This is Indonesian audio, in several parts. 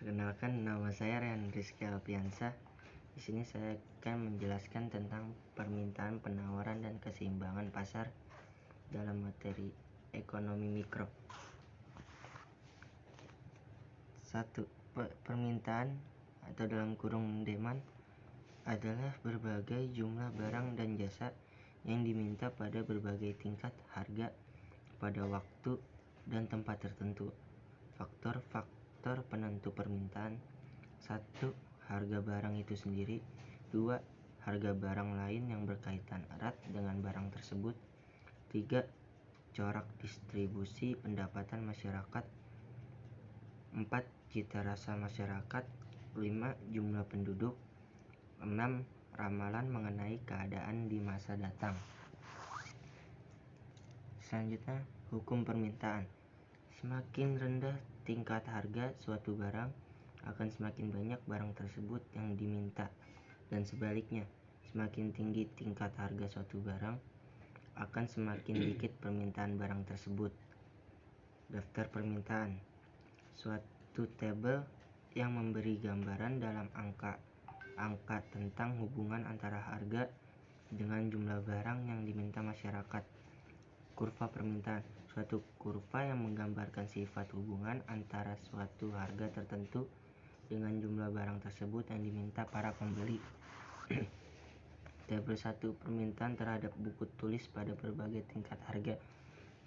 Perkenalkan, nama saya Rian Rizky Alfiansa. Di sini saya akan menjelaskan tentang permintaan, penawaran, dan keseimbangan pasar dalam materi ekonomi mikro. 1. Permintaan atau dalam kurung demand adalah berbagai jumlah barang dan jasa yang diminta pada berbagai tingkat harga pada waktu dan tempat tertentu. Faktor-faktor penentu permintaan: 1. Harga barang itu sendiri. 2. Harga barang lain yang berkaitan erat dengan barang tersebut. 3. Corak distribusi pendapatan masyarakat. 4. Cita rasa masyarakat. 5. Jumlah penduduk. 6. Ramalan mengenai keadaan di masa datang. Selanjutnya, hukum permintaan. Semakin rendah tingkat harga suatu barang, akan semakin banyak barang tersebut yang diminta, dan sebaliknya, semakin tinggi tingkat harga suatu barang, akan semakin dikit permintaan barang tersebut. Daftar permintaan: suatu tabel yang memberi gambaran dalam angka tentang hubungan antara harga dengan jumlah barang yang diminta masyarakat. Kurva permintaan: suatu kurva yang menggambarkan sifat hubungan antara suatu harga tertentu dengan jumlah barang tersebut yang diminta para pembeli. Tabel 1. Permintaan terhadap buku tulis pada berbagai tingkat harga.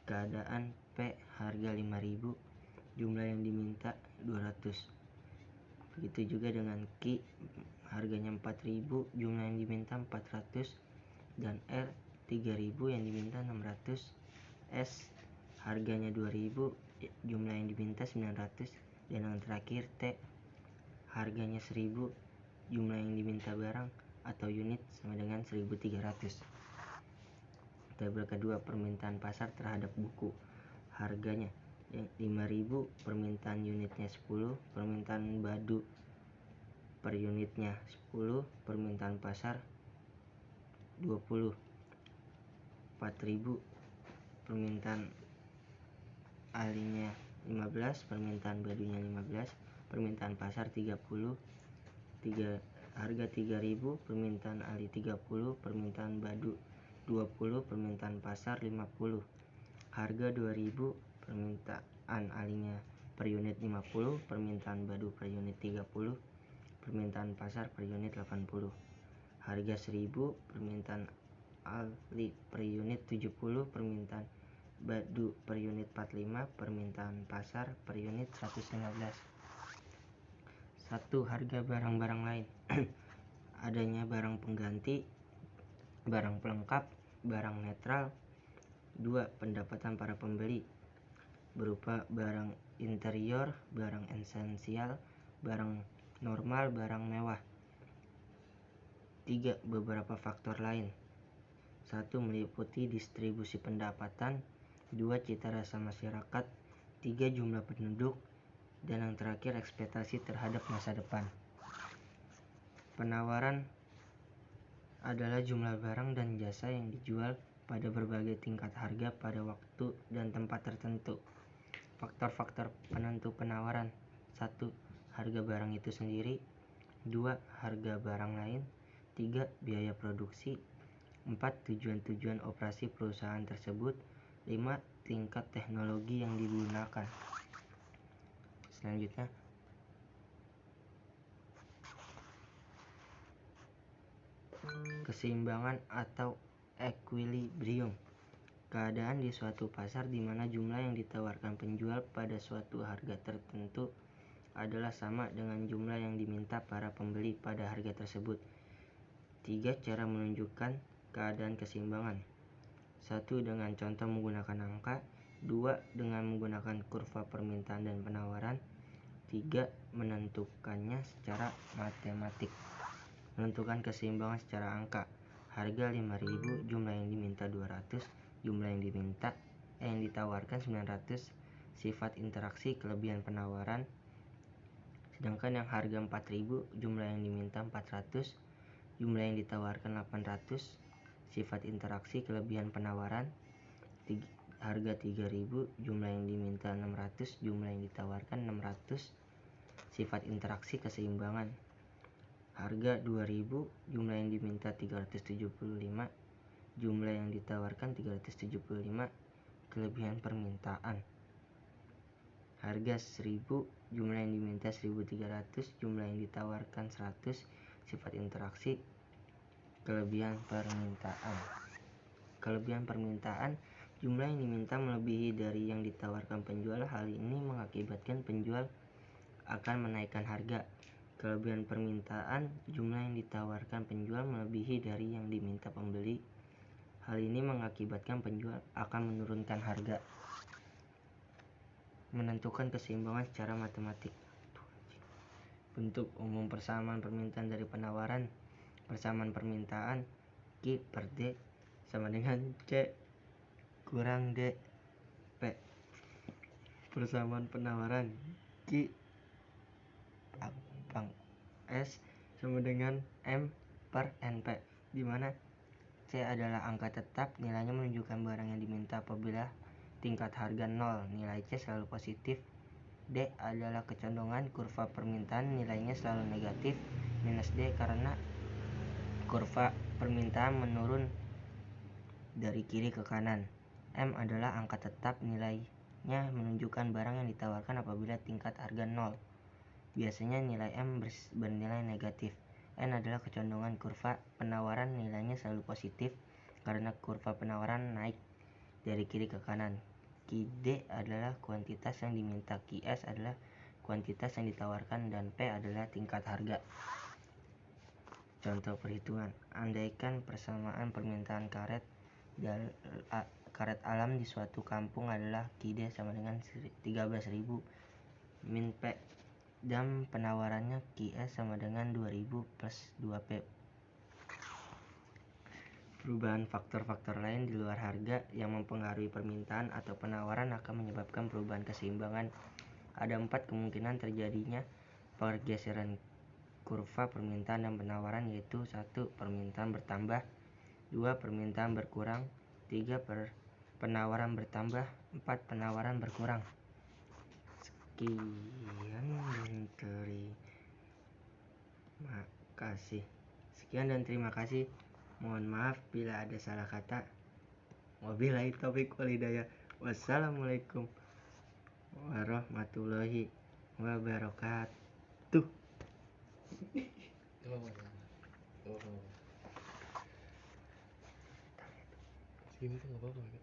Keadaan P, harga 5.000, jumlah yang diminta 200. Begitu juga dengan Q, harganya 4.000, jumlah yang diminta 400, dan R, 3.000, yang diminta 600. S, harganya 2.000, jumlah yang diminta 900, dan yang terakhir T, harganya 1.000, jumlah yang diminta barang atau unit sama dengan 1.300. Tabel kedua, permintaan pasar terhadap buku. Harganya 5.000, permintaan unitnya 10, permintaan badu per unitnya 10, permintaan pasar 20. 4.000, permintaan alinya 15, permintaan badunya 15, permintaan pasar 30. Harga 3.000, permintaan ali 30, permintaan badu 20, permintaan pasar 50. Harga 2.000, permintaan alinya per unit 50, permintaan badu per unit 30, permintaan pasar per unit 80. Harga 1.000, permintaan ali per unit 70, permintaan badu per unit 45, permintaan pasar per unit 115. 1. Harga barang-barang lain. Adanya barang pengganti, barang pelengkap, barang netral. 2. Pendapatan para pembeli berupa barang interior, barang esensial, barang normal, barang mewah. 3. Beberapa faktor lain. 1. Meliputi distribusi pendapatan. 2. Cita rasa masyarakat. 3. Jumlah penduduk. Dan yang terakhir, ekspektasi terhadap masa depan. Penawaran adalah jumlah barang dan jasa yang dijual pada berbagai tingkat harga pada waktu dan tempat tertentu. Faktor-faktor penentu penawaran: 1. Harga barang itu sendiri. 2. Harga barang lain. 3. Biaya produksi. 4. Tujuan-tujuan operasi perusahaan tersebut. 5. Tingkat teknologi yang digunakan. Selanjutnya, keseimbangan atau equilibrium. Keadaan di suatu pasar di mana jumlah yang ditawarkan penjual pada suatu harga tertentu adalah sama dengan jumlah yang diminta para pembeli pada harga tersebut. 3. Cara menunjukkan keadaan keseimbangan. 1. Dengan contoh menggunakan angka. 2. Dengan menggunakan kurva permintaan dan penawaran. 3. Menentukannya secara matematik. Menentukan keseimbangan secara angka. Harga 5.000, jumlah yang diminta 200, jumlah yang ditawarkan 900. Sifat interaksi kelebihan penawaran. Sedangkan yang harga 4.000, jumlah yang diminta 400, jumlah yang ditawarkan 800. Sifat interaksi kelebihan penawaran. Harga 3.000, jumlah yang diminta 600, jumlah yang ditawarkan 600. sifat interaksi keseimbangan. Harga 2000, jumlah yang diminta 375, jumlah yang ditawarkan 375, kelebihan permintaan. Harga 1000, jumlah yang diminta 1300, jumlah yang ditawarkan 100, sifat interaksi, kelebihan permintaan. Kelebihan permintaan, jumlah yang diminta melebihi dari yang ditawarkan penjual. Hal ini mengakibatkan penjual akan menaikkan harga. Kelebihan permintaan, jumlah yang ditawarkan penjual melebihi dari yang diminta pembeli. Hal ini mengakibatkan penjual akan menurunkan harga. Menentukan keseimbangan secara matematik. Bentuk umum persamaan permintaan dari penawaran. Persamaan permintaan Q per D sama dengan C kurang D P. Persamaan penawaran Q pang S sama dengan M per NP, di mana C adalah angka tetap, nilainya menunjukkan barang yang diminta. Apabila tingkat harga 0, nilai C selalu positif. D adalah kecondongan kurva permintaan, nilainya selalu negatif, minus D karena kurva permintaan menurun dari kiri ke kanan. M adalah angka tetap, nilainya menunjukkan barang yang ditawarkan apabila tingkat harga 0. Biasanya nilai M bernilai negatif. N adalah kecondongan kurva penawaran, nilainya selalu positif karena kurva penawaran naik dari kiri ke kanan. QD adalah kuantitas yang diminta, QS adalah kuantitas yang ditawarkan, dan P adalah tingkat harga. Contoh perhitungan. Andaikan persamaan permintaan karet alam di suatu kampung adalah QD sama dengan 13.000 min P, dan penawarannya QS sama dengan 2000 plus 2P. Perubahan faktor-faktor lain di luar harga yang mempengaruhi permintaan atau penawaran akan menyebabkan perubahan keseimbangan. Ada 4 kemungkinan terjadinya pergeseran kurva permintaan dan penawaran, yaitu 1. Permintaan bertambah, 2. Permintaan berkurang, 3. Penawaran bertambah, 4. Penawaran berkurang. Sekian dan terima kasih. Mohon maaf bila ada salah kata. Wabillahi taufiq wal hidayah. Wassalamualaikum warahmatullahi wabarakatuh. Sini tuh nggak apa-apa kan?